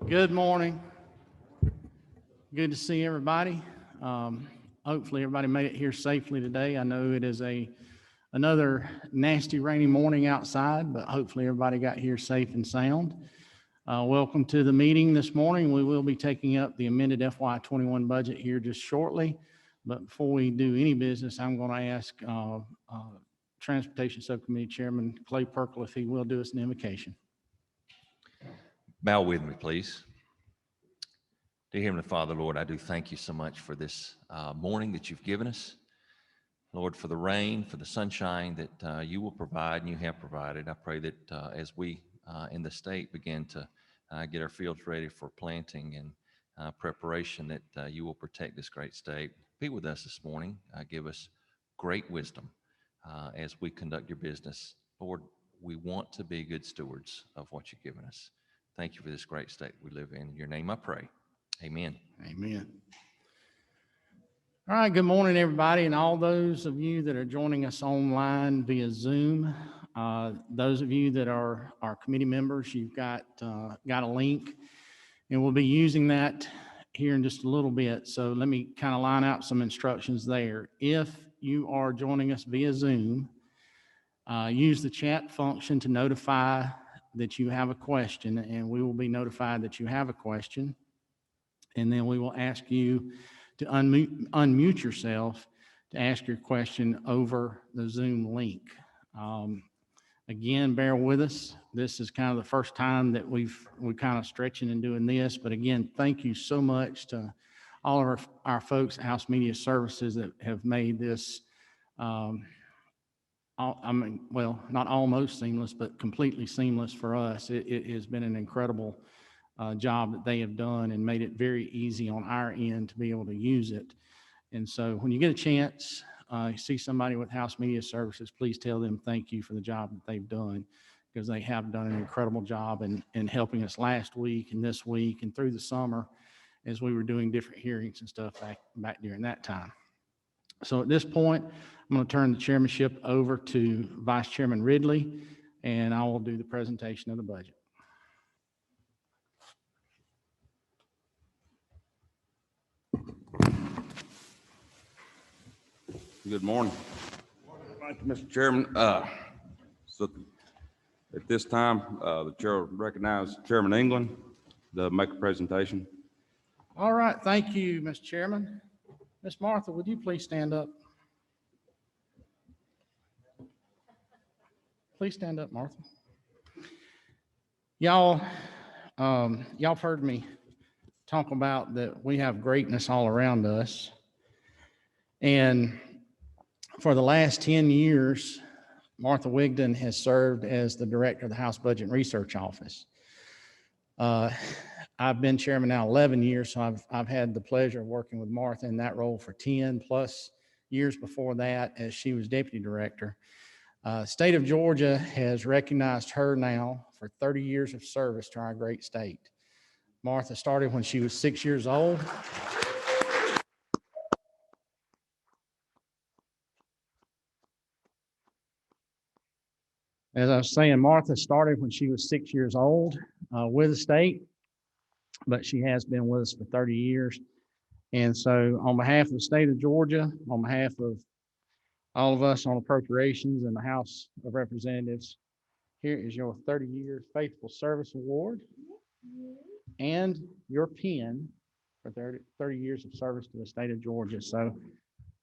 Good morning. Good to see everybody. Hopefully everybody made it here safely today. I know it is another nasty rainy morning outside, but hopefully everybody got here safe and sound. Welcome to the meeting this morning. We will be taking up the amended FY21 budget here just shortly. But before we do any business, I'm going to ask Transportation Subcommittee Chairman Clay Perkle if he will do us an invocation. Bow with me, please. Dear Heavenly Father, Lord, I do thank you so much for this morning that you've given us. Lord, for the rain, for the sunshine that you will provide and you have provided. I pray that as we in the state begin to get our fields ready for planting and preparation, that you will protect this great state. Be with us this morning. Give us great wisdom as we conduct your business. Lord, we want to be good stewards of what you've given us. Thank you for this great state we live in. In your name I pray. Amen. Amen. All right, good morning, everybody, and all those of you that are joining us online via Zoom. Those of you that are our committee members, you've got a link, and we'll be using that here in just a little bit. So let me kind of line out some instructions there. If you are joining us via Zoom, use the chat function to notify that you have a question, and we will be notified that you have a question. And then we will ask you to unmute yourself to ask your question over the Zoom link. Again, bear with us. This is kind of the first time that we're kind of stretching and doing this. But again, thank you so much to all of our folks at House Media Services that have made this not almost seamless, but completely seamless for us. It has been an incredible job that they have done and made it very easy on our end to be able to use it. And so when you get a chance, you see somebody with House Media Services, please tell them thank you for the job that they've done, because they have done an incredible job in helping us last week and this week and through the summer as we were doing different hearings and stuff back during that time. So at this point, I'm going to turn the chairmanship over to Vice Chairman Ridley, and I will do the presentation of the budget. Good morning. Thank you, Mr. Chairman. So at this time, the chair will recognize Chairman England to make a presentation. All right. Thank you, Mr. Chairman. Ms. Martha, would you please stand up? Please stand up, Martha. Y'all have heard me talk about that we have greatness all around us. And for the last 10 years, Martha Wigdon has served as the director of the House Budget and Research Office. I've been chairman now 11 years, so I've had the pleasure of working with Martha in that role for 10 plus years before that as she was deputy director. State of Georgia has recognized her now for 30 years of service to our great state. Martha started when she was 6 years old. As I was saying, Martha started when she was 6 years old with the state, but she has been with us for 30 years. And so on behalf of the state of Georgia, on behalf of all of us on Appropriations and the House of Representatives, here is your 30-year Faithful Service Award and your pin for 30 years of service to the state of Georgia. So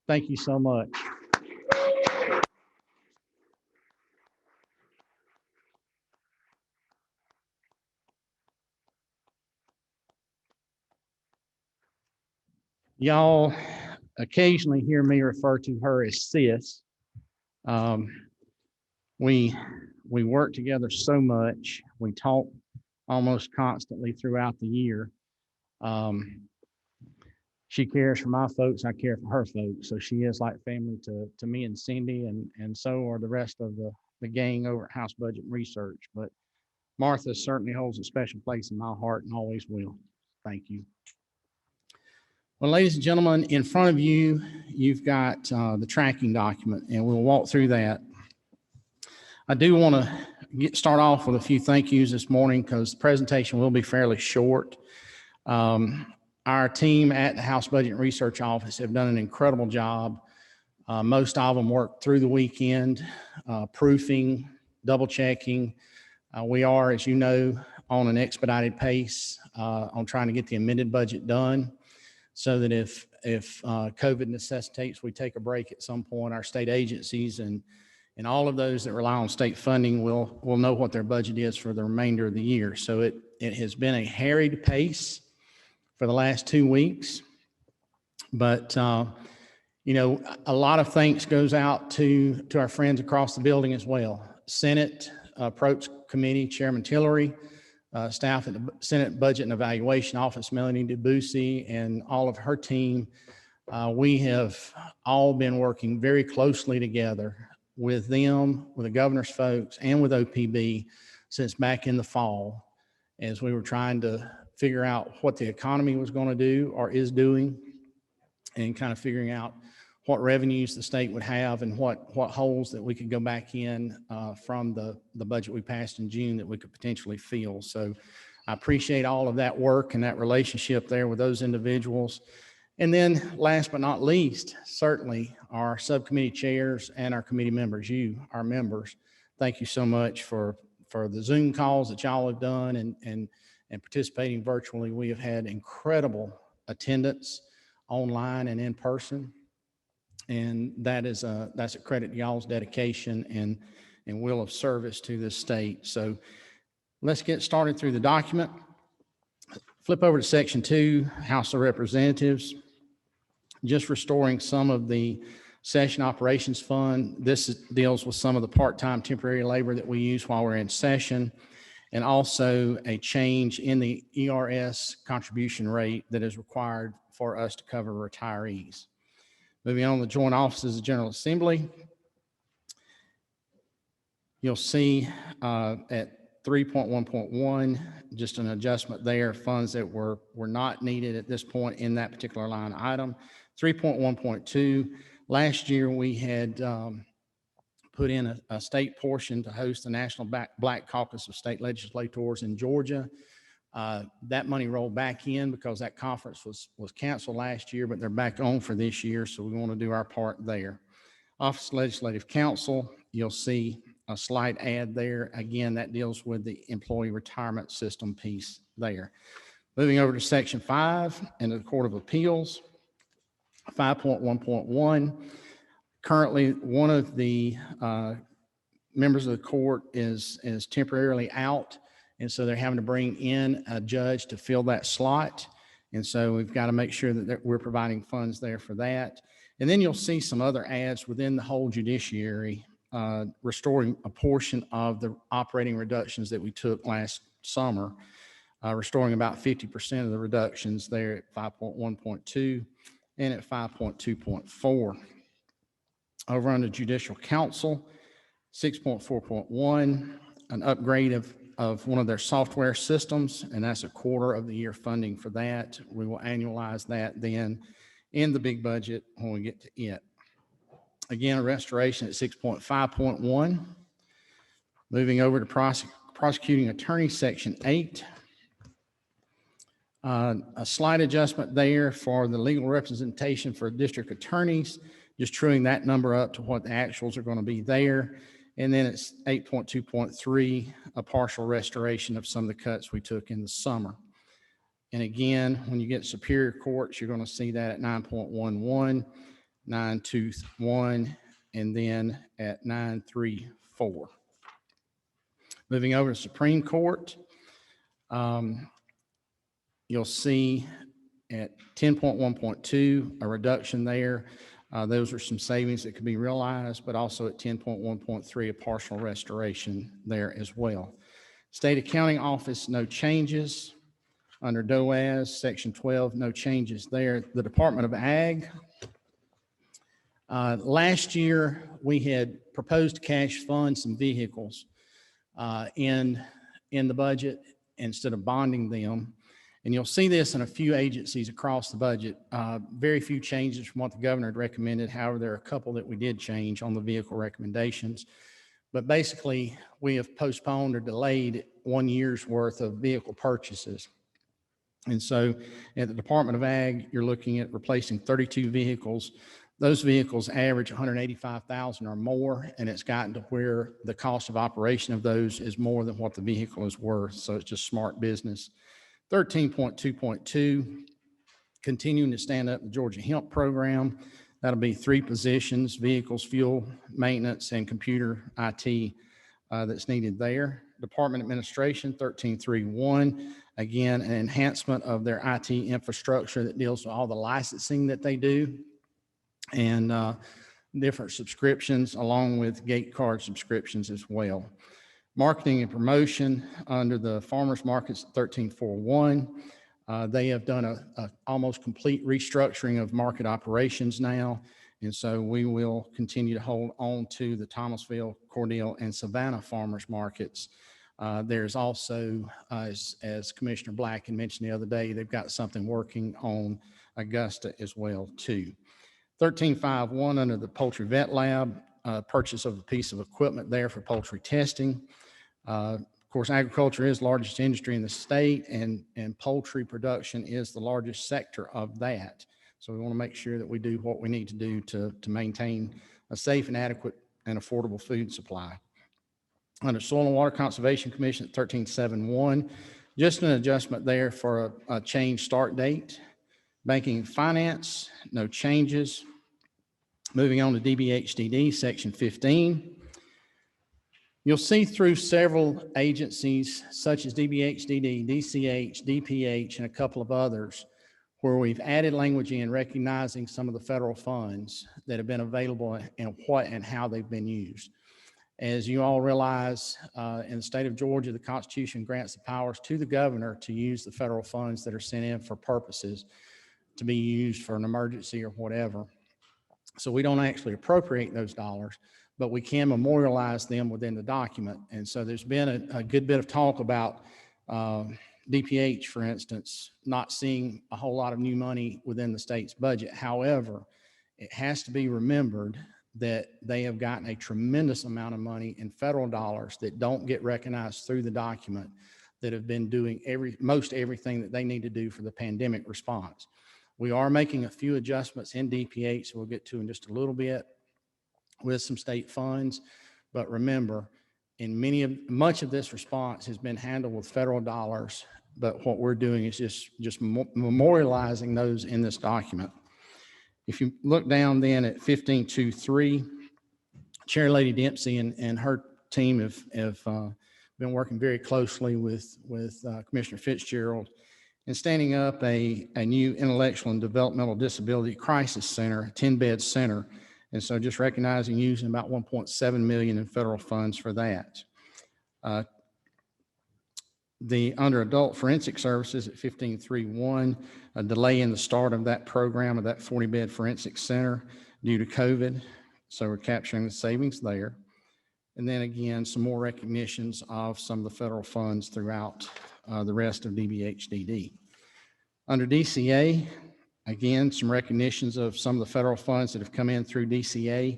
thank you so much. Y'all occasionally hear me refer to her as Sis. We work together so much. We talk almost constantly throughout the year. She cares for my folks. I care for her folks. So she is like family to me and Cindy, and so are the rest of the gang over at House Budget and Research. But Martha certainly holds a special place in my heart and always will. Thank you. Well, ladies and gentlemen, in front of you, you've got the tracking document, and we'll walk through that. I do want to start off with a few thank yous this morning because the presentation will be fairly short. Our team at the House Budget and Research Office have done an incredible job. Most of them worked through the weekend, proofing, double checking. We are, as you know, on an expedited pace on trying to get the amended budget done so that if COVID necessitates we take a break at some point, our state agencies and all of those that rely on state funding will know what their budget is for the remainder of the year. So it has been a harried pace for the last 2 weeks, but you know, a lot of thanks goes out to our friends across the building as well. Senate Approach Committee Chairman Tillery, staff at the Senate Budget and Evaluation Office, Melanie DeBussy, and all of her team. We have all been working very closely together with them, with the governor's folks, and with OPB since back in the fall, as we were trying to figure out what the economy was going to do or is doing, and kind of figuring out what revenues the state would have and what holes that we could go back in from the budget we passed in June that we could potentially fill. So I appreciate all of that work and that relationship there with those individuals. And then last but not least, certainly our subcommittee chairs and our committee members, you, our members. Thank you so much for the Zoom calls that y'all have done and participating virtually. We have had incredible attendance online and in person. And that's a credit to y'all's dedication and will of service to this state. So let's get started through the document. Flip over to section 2, House of Representatives, just restoring some of the session operations fund. This deals with some of the part-time temporary labor that we use while we're in session, and also a change in the ERS contribution rate that is required for us to cover retirees. Moving on to the joint offices of General Assembly, you'll see at 3.1.1, just an adjustment there, funds that were not needed at this point in that particular line item. 3.1.2, last year we had put in a state portion to host the National Black Caucus of State Legislators in Georgia. That money rolled back in because that conference was canceled last year, but they're back on for this year, so we want to do our part there. Office of Legislative Counsel, you'll see a slight add there. Again, that deals with the employee retirement system piece there. Moving over to section 5 and the Court of Appeals, 5.1.1. Currently, one of the members of the court is temporarily out. And so they're having to bring in a judge to fill that slot. And so we've got to make sure that we're providing funds there for that. And then you'll see some other adds within the whole judiciary, restoring a portion of the operating reductions that we took last summer, restoring about 50% of the reductions there at 5.1.2 and at 5.2.4. Over under Judicial Council, 6.4.1, an upgrade of one of their software systems, and that's a quarter of the year funding for that. We will annualize that then in the big budget when we get to it. Again, a restoration at 6.5.1. Moving over to prosecuting attorney, section 8. A slight adjustment there for the legal representation for district attorneys, just truing that number up to what the actuals are going to be there. And then it's 8.2.3, a partial restoration of some of the cuts we took in the summer. And again, when you get superior courts, you're going to see that at 9.11, 9.21, and then at 9.34. Moving over to Supreme Court, you'll see at 10.1.2, a reduction there. Those are some savings that could be realized, but also at 10.1.3, a partial restoration there as well. State Accounting Office, no changes. Under DOAS, Section 12, no changes there. The Department of Ag, last year we had proposed to cash fund some vehicles in the budget instead of bonding them. And you'll see this in a few agencies across the budget. Very few changes from what the governor had recommended. However, there are a couple that we did change on the vehicle recommendations. But basically, we have postponed or delayed 1 year's worth of vehicle purchases. And so at the Department of Ag, you're looking at replacing 32 vehicles. Those vehicles average 185,000 or more, and it's gotten to where the cost of operation of those is more than what the vehicle is worth. So it's just smart business. 13.2.2, continuing to stand up the Georgia Hemp program. That'll be 3 positions: vehicles, fuel, maintenance, and computer IT that's needed there. Department Administration, 13.3.1, again, an enhancement of their IT infrastructure that deals with all the licensing that they do and different subscriptions, along with gate card subscriptions as well. Marketing and promotion under the farmers markets, 13.4.1. They have done a almost complete restructuring of market operations now. And so we will continue to hold on to the Thomasville, Cordele, and Savannah farmers markets. There's also, as Commissioner Black had mentioned the other day, they've got something working on Augusta as well too. 13.5.1 under the poultry vet lab, purchase of a piece of equipment there for poultry testing. Of course, agriculture is the largest industry in the state, and poultry production is the largest sector of that. So we want to make sure that we do what we need to do to maintain a safe and adequate and affordable food supply. Under Soil and Water Conservation Commission at 13.7.1, just an adjustment there for a change start date. Banking and finance, no changes. Moving on to DBHDD, section 15. You'll see through several agencies such as DBHDD, DCH, DPH, and a couple of others where we've added language in recognizing some of the federal funds that have been available and what and how they've been used. As you all realize, in the state of Georgia, the Constitution grants the powers to the governor to use the federal funds that are sent in for purposes to be used for an emergency or whatever. So we don't actually appropriate those dollars, but we can memorialize them within the document. And so there's been a good bit of talk about DPH, for instance, not seeing a whole lot of new money within the state's budget. However, it has to be remembered that they have gotten a tremendous amount of money in federal dollars that don't get recognized through the document, that have been doing most everything that they need to do for the pandemic response. We are making a few adjustments in DPH, so we'll get to in just a little bit with some state funds. But remember, much of this response has been handled with federal dollars, but what we're doing is just memorializing those in this document. If you look down then at 15.2.3, Chair Lady Dempsey and her team have been working very closely with Commissioner Fitzgerald and standing up a new intellectual and developmental disability crisis center, a 10-bed center. And so just recognizing using about $1.7 million in federal funds for that. The under adult forensic services at 15.3.1, a delay in the start of that program of that 40-bed forensic center due to COVID. So we're capturing the savings there. And then again, some more recognitions of some of the federal funds throughout the rest of DBHDD. Under DCA, again, some recognitions of some of the federal funds that have come in through DCA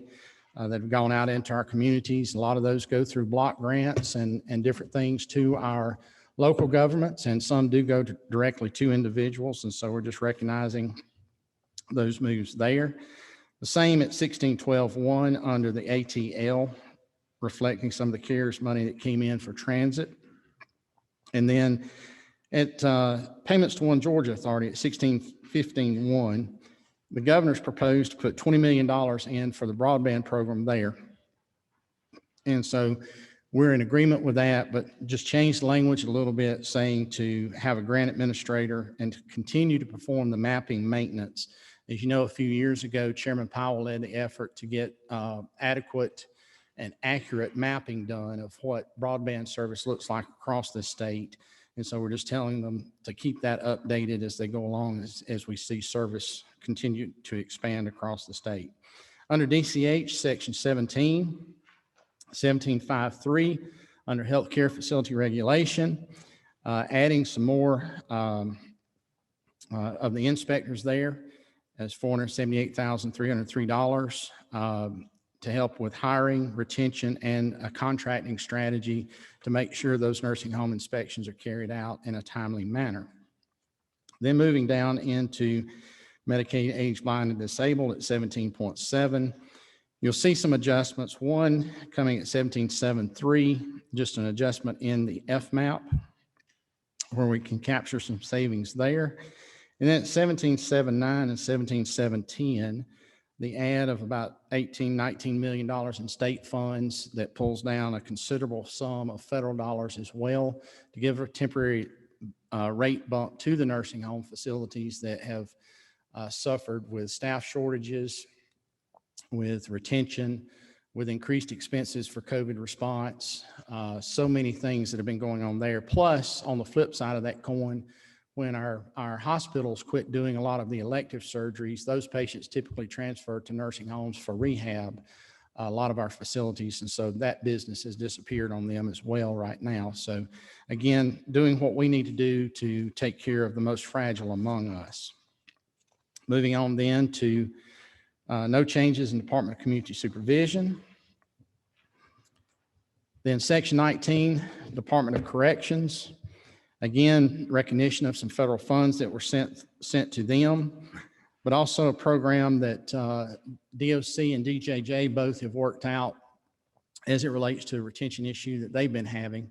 that have gone out into our communities. A lot of those go through block grants and different things to our local governments, and some do go directly to individuals. And so we're just recognizing those moves there. The same at 16.12.1 under the ATL, reflecting some of the CARES money that came in for transit. And then at Payments to One Georgia Authority at 16.15.1, the governor's proposed to put $20 million in for the broadband program there. And so we're in agreement with that, but just change the language a little bit, saying to have a grant administrator and to continue to perform the mapping maintenance. As you know, a few years ago, Chairman Powell led the effort to get adequate and accurate mapping done of what broadband service looks like across the state. And so we're just telling them to keep that updated as they go along, as we see service continue to expand across the state. Under DCH, section 17.5.3, under healthcare facility regulation, adding some more of the inspectors there as $478,303. to help with hiring, retention, and a contracting strategy to make sure those nursing home inspections are carried out in a timely manner. Then moving down into Medicaid age blind and disabled at 17.7. You'll see some adjustments. One coming at 17.73, just an adjustment in the FMAP where we can capture some savings there. And then at 17.79 and 17.710, the add of about $19 million in state funds that pulls down a considerable sum of federal dollars as well to give a temporary rate bump to the nursing home facilities that have suffered with staff shortages, with retention, with increased expenses for COVID response, so many things that have been going on there. Plus, on the flip side of that coin, when our hospitals quit doing a lot of the elective surgeries, those patients typically transfer to nursing homes for rehab, a lot of our facilities. And so that business has disappeared on them as well right now. So again, doing what we need to do to take care of the most fragile among us. Moving on then to no changes in Department of Community Supervision. Then Section 19, Department of Corrections. Again, recognition of some federal funds that were sent to them, but also a program that DOC and DJJ both have worked out as it relates to a retention issue that they've been having.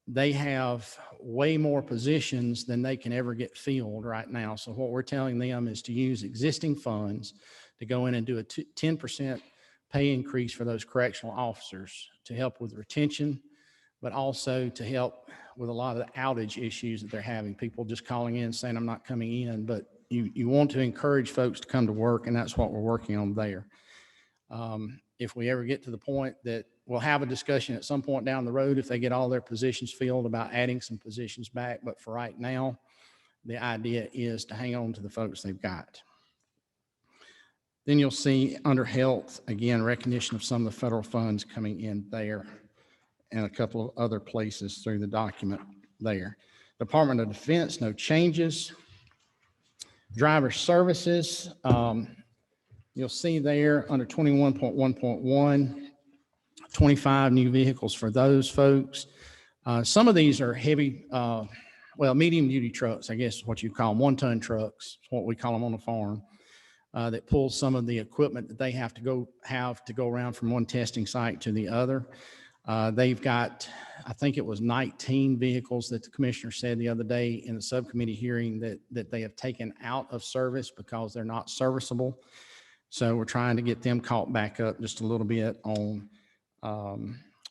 They have way more positions than they can ever get filled right now. So what we're telling them is to use existing funds to go in and do a 10% pay increase for those correctional officers to help with retention, but also to help with a lot of the outage issues that they're having. People just calling in saying, I'm not coming in, but you want to encourage folks to come to work, and that's what we're working on there. If we ever get to the point that we'll have a discussion at some point down the road, if they get all their positions filled, about adding some positions back. But for right now, the idea is to hang on to the folks they've got. Then you'll see under health, again, recognition of some of the federal funds coming in there and a couple of other places through the document there. Department of Defense, no changes. Driver services, you'll see there under 21.1.1, 25 new vehicles for those folks. Some of these are heavy, medium duty trucks, I guess is what you call them, 1-ton trucks, is what we call them on the farm, that pull some of the equipment that they have to go around from one testing site to the other. They've got, I think it was 19 vehicles that the commissioner said the other day in the subcommittee hearing that they have taken out of service because they're not serviceable. So we're trying to get them caught back up just a little bit on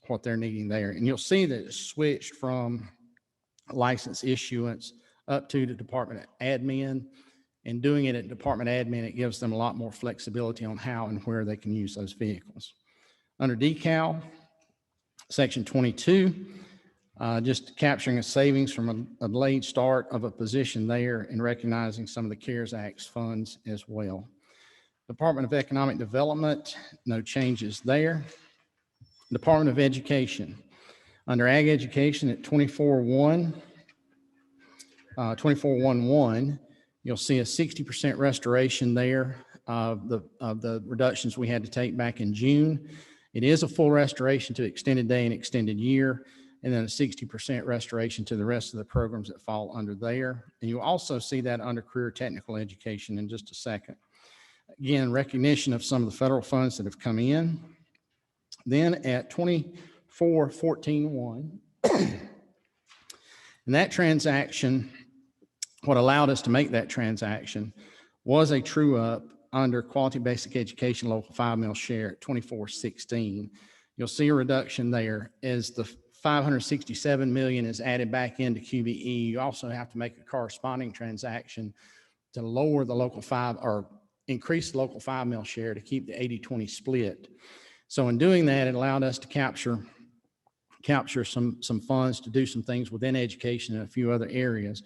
what they're needing there. And you'll see that it's switched from license issuance up to the department admin. And doing it at department admin, it gives them a lot more flexibility on how and where they can use those vehicles. Under decal, Section 22, just capturing a savings from a delayed start of a position there and recognizing some of the CARES Act funds as well. Department of Economic Development, no changes there. Department of Education, under Ag Education at 24.11, you'll see a 60% restoration there of the reductions we had to take back in June. It is a full restoration to extended day and extended year, and then a 60% restoration to the rest of the programs that fall under there. And you'll also see that under career technical education in just a second. Again, recognition of some of the federal funds that have come in. Then at 24.14.1, and that transaction, what allowed us to make that transaction was a true up under Quality Basic Education Local 5 mil share at 24.16. You'll see a reduction there as the 567 million is added back into QBE. You also have to make a corresponding transaction to lower the local 5 or increase the local 5 mil share to keep the 80-20 split. So in doing that, it allowed us to capture some funds to do some things within education and a few other areas.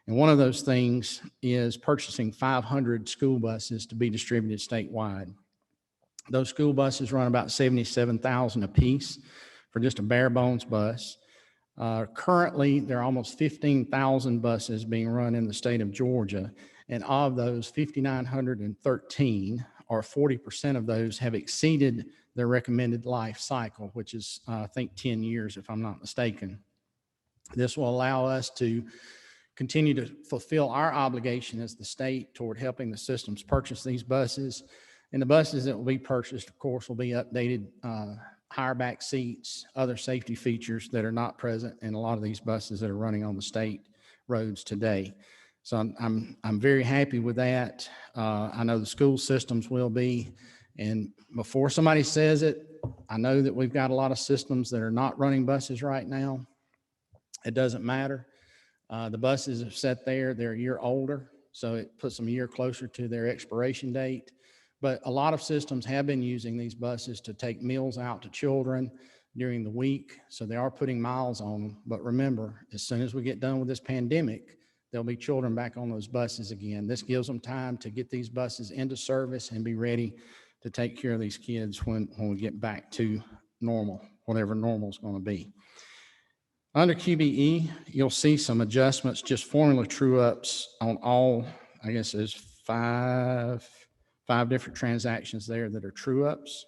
And one of those things is purchasing 500 school buses to be distributed statewide. Those school buses run about $77,000 a piece for just a bare bones bus. Currently, there are almost 15,000 buses being run in the state of Georgia. And of those, 5,913 are or 40% of those have exceeded their recommended life cycle, which is, I think, 10 years, if I'm not mistaken. This will allow us to continue to fulfill our obligation as the state toward helping the systems purchase these buses. And the buses that will be purchased, of course, will be updated, higher back seats, other safety features that are not present in a lot of these buses that are running on the state roads today. So I'm very happy with that. I know the school systems will be. And before somebody says it, I know that we've got a lot of systems that are not running buses right now. It doesn't matter. The buses have sat there, they're a year older, so it puts them a year closer to their expiration date. But a lot of systems have been using these buses to take meals out to children during the week, so they are putting miles on them. But remember, as soon as we get done with this pandemic, there'll be children back on those buses again. This gives them time to get these buses into service and be ready to take care of these kids when we get back to normal, whatever normal is going to be. Under QBE, you'll see some adjustments, just formula true-ups on all, I guess there's five different transactions there that are true-ups.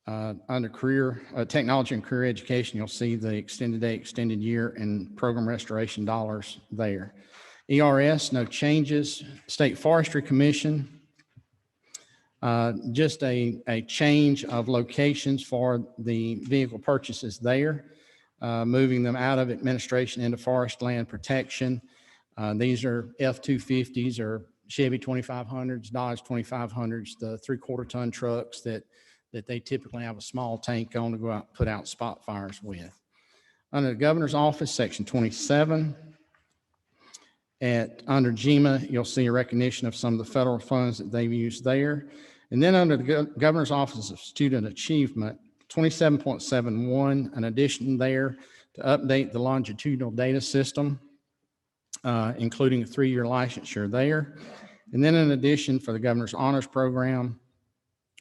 Under career, technology and career education, you'll see the extended day, extended year, and program restoration dollars there. ERS, no changes. State Forestry Commission, just a change of locations for the vehicle purchases there, moving them out of administration into forest land protection. These are F-250s or Chevy 2500s, Dodge 2500s, the 3/4 ton trucks that they typically have a small tank on to go out and put out spot fires with. Under the governor's office, section 27, under GEMA, you'll see a recognition of some of the federal funds that they've used there. And then under the governor's office of student achievement, 27.71, an addition there to update the longitudinal data system, including a 3-year licensure there. And then in addition, for the governor's honors program,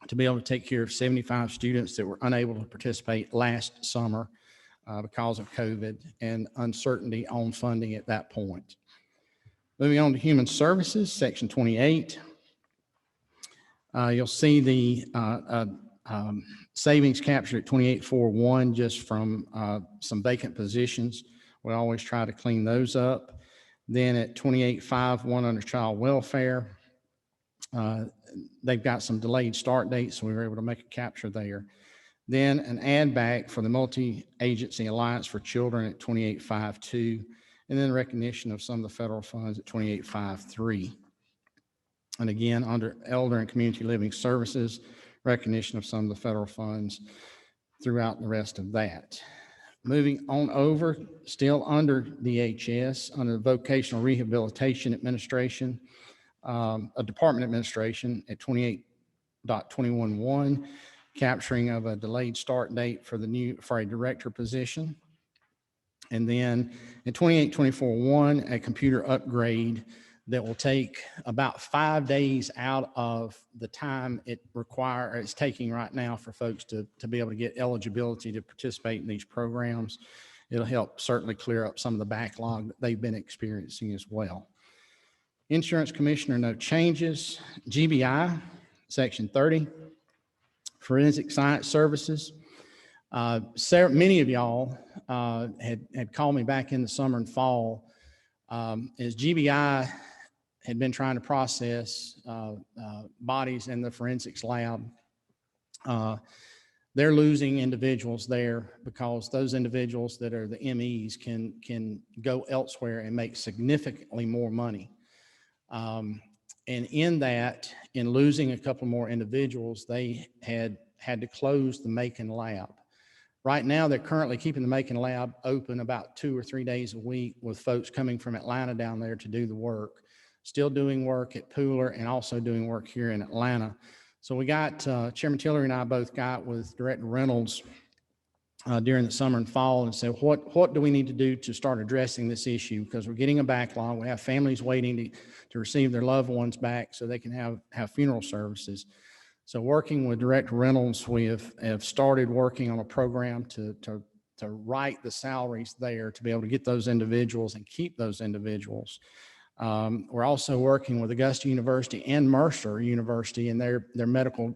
to be able to take care of 75 students that were unable to participate last summer because of COVID and uncertainty on funding at that point. Moving on to human services, section 28. You'll see the savings captured at 28.41 just from some vacant positions. We always try to clean those up. Then at 28.51 under child welfare, they've got some delayed start dates, so we were able to make a capture there. Then an add back for the Multi-Agency Alliance for Children at 28.52, and then recognition of some of the federal funds at 28.53. And again, under Elder and Community Living Services, recognition of some of the federal funds throughout the rest of that. Moving on over, still under DHS, under the Vocational Rehabilitation Administration, a department administration at 28.211, capturing of a delayed start date for a director position. And then in 28.24.1, a computer upgrade that will take about 5 days out of the time it's taking right now for folks to be able to get eligibility to participate in these programs. It'll help certainly clear up some of the backlog that they've been experiencing as well. Insurance Commissioner, no changes. GBI, section 30, Forensic Science Services. Many of y'all had called me back in the summer and fall as GBI had been trying to process bodies in the forensics lab. They're losing individuals there because those individuals that are the MEs can go elsewhere and make significantly more money. And in losing a couple more individuals, they had to close the Macon lab. Right now, they're currently keeping the Macon lab open about 2 or 3 days a week with folks coming from Atlanta down there to do the work, still doing work at Pooler and also doing work here in Atlanta. So we got, Chairman Tillery and I both got with Director Reynolds during the summer and fall and said, what do we need to do to start addressing this issue? Because we're getting a backlog. We have families waiting to receive their loved ones back so they can have funeral services. So working with Director Reynolds, we have started working on a program to write the salaries there to be able to get those individuals and keep those individuals. We're also working with Augusta University and Mercer University and their medical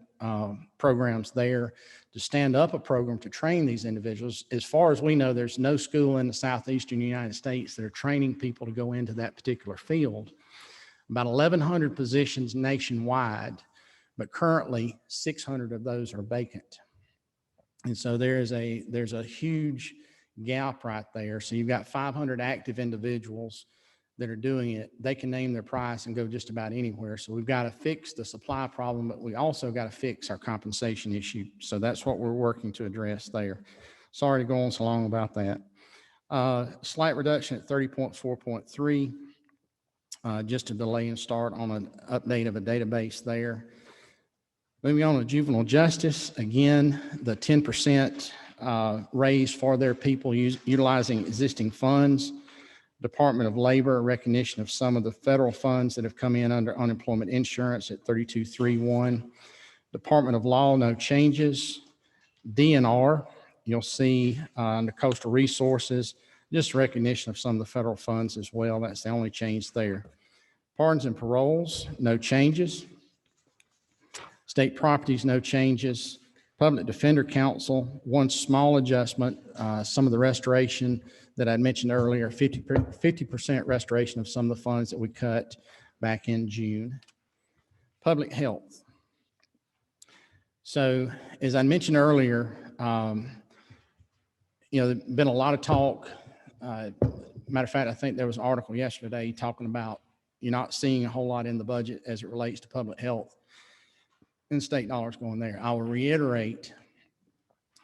programs there to stand up a program to train these individuals. As far as we know, there's no school in the southeastern United States that are training people to go into that particular field. About 1,100 positions nationwide, but currently 600 of those are vacant. And so there's a huge gap right there. So you've got 500 active individuals that are doing it. They can name their price and go just about anywhere. So we've got to fix the supply problem, but we also got to fix our compensation issue. So that's what we're working to address there. Sorry to go on so long about that. Slight reduction at 30.4.3, just a delay in start on an update of a database there. Moving on to juvenile justice, again, the 10% raise for their people utilizing existing funds. Department of Labor, recognition of some of the federal funds that have come in under unemployment insurance at 32.31. Department of Law, no changes. DNR, you'll see under coastal resources, just recognition of some of the federal funds as well. That's the only change there. Pardons and paroles, no changes. State properties, no changes. Public Defender Council, one small adjustment, some of the restoration that I mentioned earlier, 50% restoration of some of the funds that we cut back in June. Public health. So as I mentioned earlier, there's been a lot of talk. Matter of fact, I think there was an article yesterday talking about you're not seeing a whole lot in the budget as it relates to public health and state dollars going there. I will reiterate,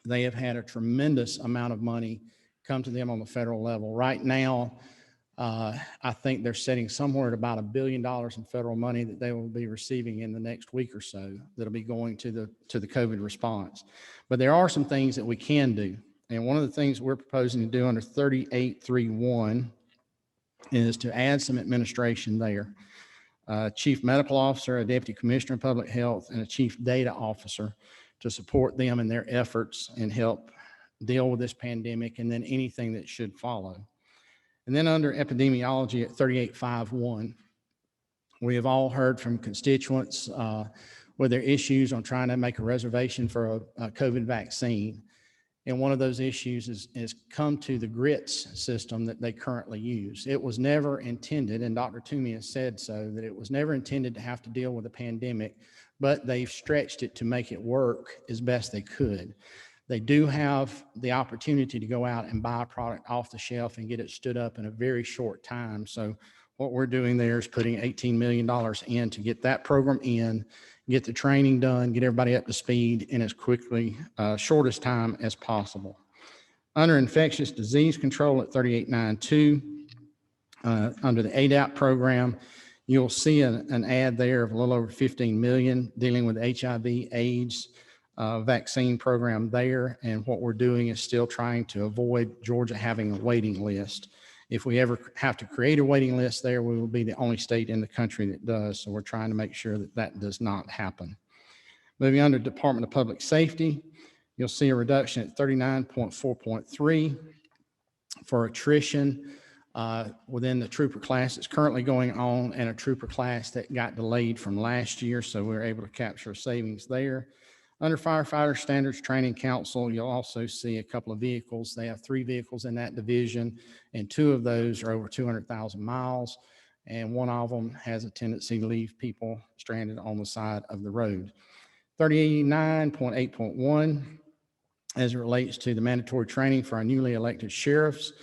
they have had a tremendous amount of money come to them on the federal level. Right now, I think they're setting somewhere at about $1 billion in federal money that they will be receiving in the next week or so that'll be going to the COVID response. But there are some things that we can do. And one of the things we're proposing to do under 3831 is to add some administration there. Chief Medical Officer, a Deputy Commissioner of Public Health, and a Chief Data Officer to support them in their efforts and help deal with this pandemic and then anything that should follow. And then under epidemiology at 3851, we have all heard from constituents with their issues on trying to make a reservation for a COVID vaccine. And one of those issues is come to the GRITS system that they currently use. It was never intended, and Dr. Toomey has said so, that it was never intended to have to deal with a pandemic, but they've stretched it to make it work as best they could. They do have the opportunity to go out and buy a product off the shelf and get it stood up in a very short time. So what we're doing there is putting $18 million in to get that program in, get the training done, get everybody up to speed in as quickly, shortest time as possible. Under infectious disease control at 3892, under the ADAP program, you'll see an ad there of a little over 15 million dealing with HIV, AIDS vaccine program there. And what we're doing is still trying to avoid Georgia having a waiting list. If we ever have to create a waiting list there, we will be the only state in the country that does. So we're trying to make sure that that does not happen. Moving on to Department of Public Safety, you'll see a reduction at 39.4.3 for attrition within the trooper class that's currently going on and a trooper class that got delayed from last year. So we were able to capture savings there. Under Firefighter Standards Training Council, you'll also see a couple of vehicles. They have 3 vehicles in that division, and 2 of those are over 200,000 miles, and one of them has a tendency to leave people stranded on the side of the road. 3089.8.1, as it relates to the mandatory training for our newly elected sheriffs,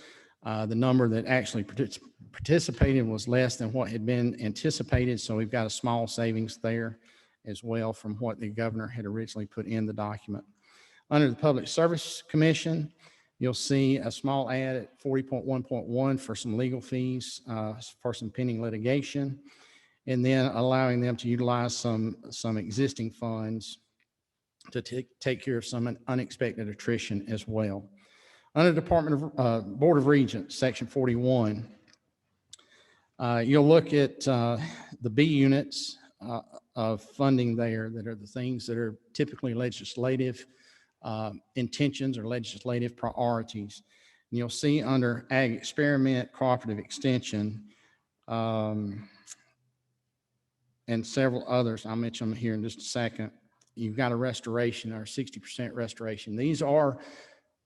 the number that actually participated was less than what had been anticipated, so we've got a small savings there as well from what the governor had originally put in the document. Under the Public Service Commission, you'll see a small ad at 40.1.1 for some legal fees for some pending litigation, and then allowing them to utilize some existing funds to take care of some unexpected attrition as well. Under Department of Board of Regents, Section 41, you'll look at the B units of funding there that are the things that are typically legislative intentions or legislative priorities. And you'll see under Ag Experiment, Cooperative Extension, and several others. I'll mention them here in just a second. You've got a restoration or 60% restoration. These are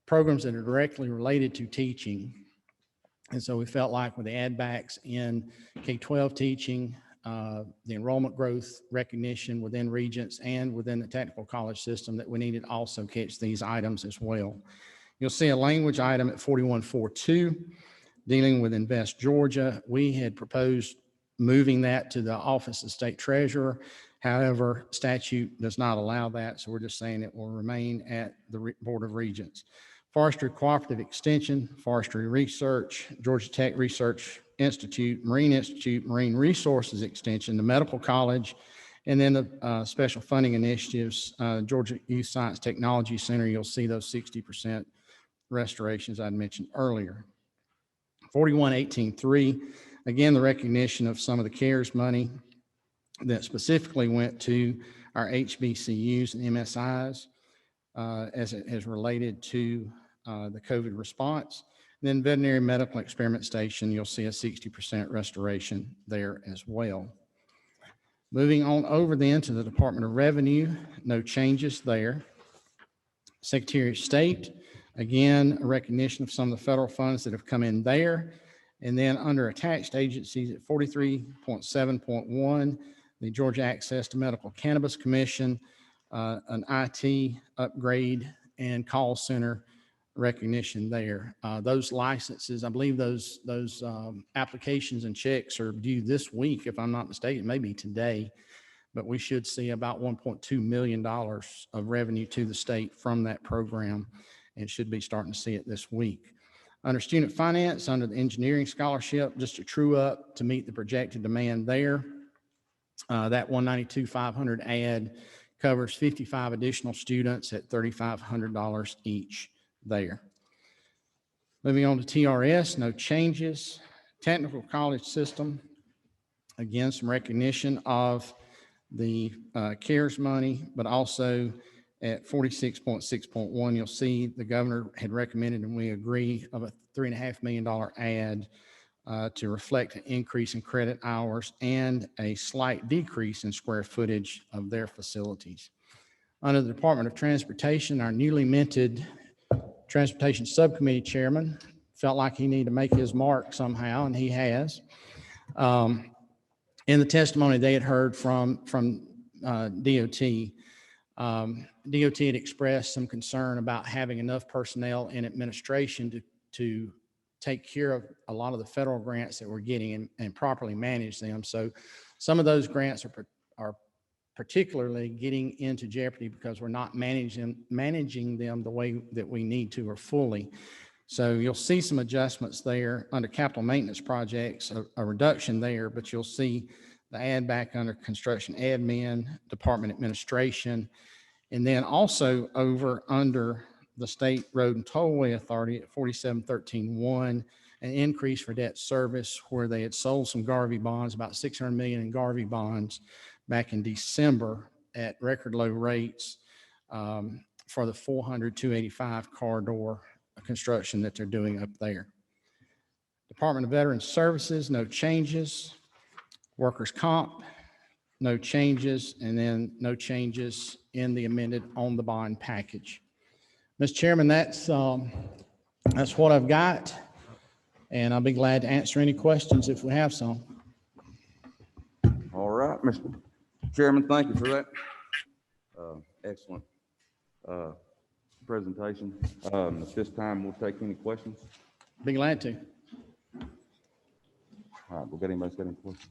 programs that are directly related to teaching. And so we felt like with the add backs in K-12 teaching, the enrollment growth recognition within Regents and within the technical college system, that we needed to also catch these items as well. You'll see a language item at 4142 dealing with Invest Georgia. We had proposed moving that to the Office of State Treasurer. However, statute does not allow that, so we're just saying it will remain at the Board of Regents. Forestry Cooperative Extension, Forestry Research, Georgia Tech Research Institute, Marine Resources Extension, the Medical College, and then the special funding initiatives, Georgia Youth Science Technology Center. You'll see those 60% restorations I'd mentioned earlier. 4118.3, again, the recognition of some of the CARES money that specifically went to our HBCUs and MSIs as it has related to the COVID response. Then Veterinary Medical Experiment Station, you'll see a 60% restoration there as well. Moving on over then to the Department of Revenue, no changes there. Secretary of State, again, a recognition of some of the federal funds that have come in there. And then under attached agencies at 43.7.1, the Georgia Access to Medical Cannabis Commission, an IT upgrade and call center recognition there. Those licenses, I believe those applications and checks are due this week, if I'm not mistaken, maybe today, but we should see about $1.2 million of revenue to the state from that program, and should be starting to see it this week. Under student finance, under the engineering scholarship, just a true up to meet the projected demand there. That 192,500 add covers 55 additional students at $3,500 each there. Moving on to TRS, no changes. Technical college system, again, some recognition of the CARES money, but also at 46.6.1, you'll see the governor had recommended, and we agree, of a $3.5 million add to reflect an increase in credit hours and a slight decrease in square footage of their facilities. Under the Department of Transportation, our newly minted Transportation Subcommittee Chairman felt like he needed to make his mark somehow, and he has. In the testimony they had heard from DOT, DOT had expressed some concern about having enough personnel in administration to take care of a lot of the federal grants that we're getting and properly manage them. So some of those grants are particularly getting into jeopardy because we're not managing them the way that we need to or fully. So you'll see some adjustments there under capital maintenance projects, a reduction there, but you'll see the add back under construction admin, department administration, and then also over under the State Road and Tollway Authority at 4713.1, an increase for debt service where they had sold some Garvey bonds, about $600 million in Garvey bonds back in December at record low rates for the 400-285 corridor construction that they're doing up there. Department of Veterans Services, no changes. Workers' comp, no changes, and then no changes in the amended on the bond package. Mr. Chairman, that's what I've got, and I'll be glad to answer any questions if we have some. All right, Mr. Chairman, thank you for that. Excellent presentation. At this time, we'll take any questions. Be glad to. All right, we'll get anybody got any questions?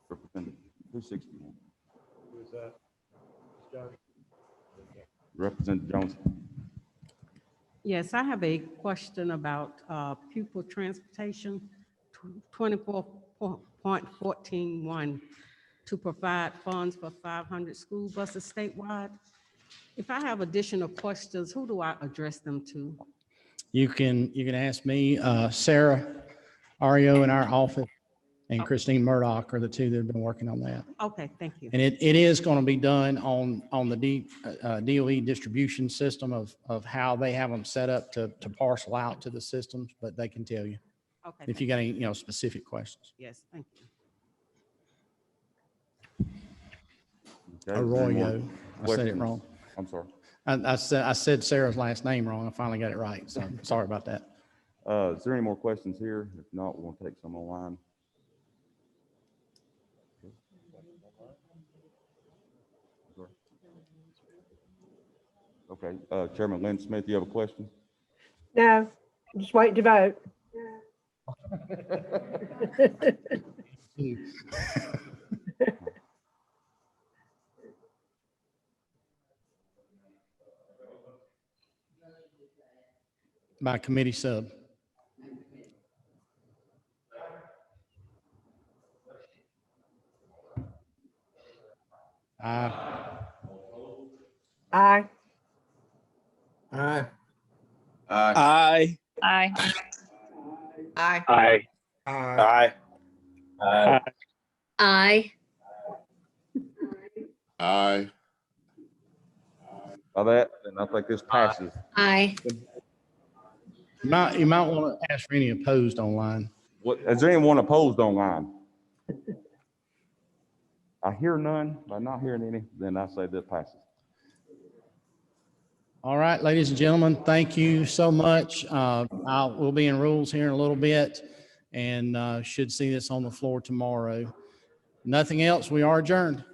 Representative 261. Who is that? Johnny? Representative Jones. Yes, I have a question about pupil transportation, 24.14.1, to provide funds for 500 school buses statewide. If I have additional questions, who do I address them to? You can ask me, Sarah Ario in our office, and Christine Murdoch are the two that have been working on that. Okay, thank you. And it is going to be done on the DOE distribution system of how they have them set up to parcel out to the systems, but they can tell you Okay, if you got any, specific questions. yes, thank you. Okay, is there any more Arroyo. I said it questions? wrong. I'm sorry. I said Sarah's last name wrong. I finally got it right. So sorry about that. Is there any more questions here? If not, we'll take some online. Okay, Chairman Lynn Smith, you have a question? No, just wait to vote. By committee sub. Aye. Aye. Aye. Aye. Aye. Aye. Aye. Aye. Aye. Aye. Aye. By that, then I think this passes. Aye. You might want to ask for any opposed online. What, is there anyone opposed online? I hear none. By not hearing any, then I say this passes. All right, ladies and gentlemen, thank you so much. We'll be in rules here in a little bit and should see this on the floor tomorrow. Nothing else. We are adjourned.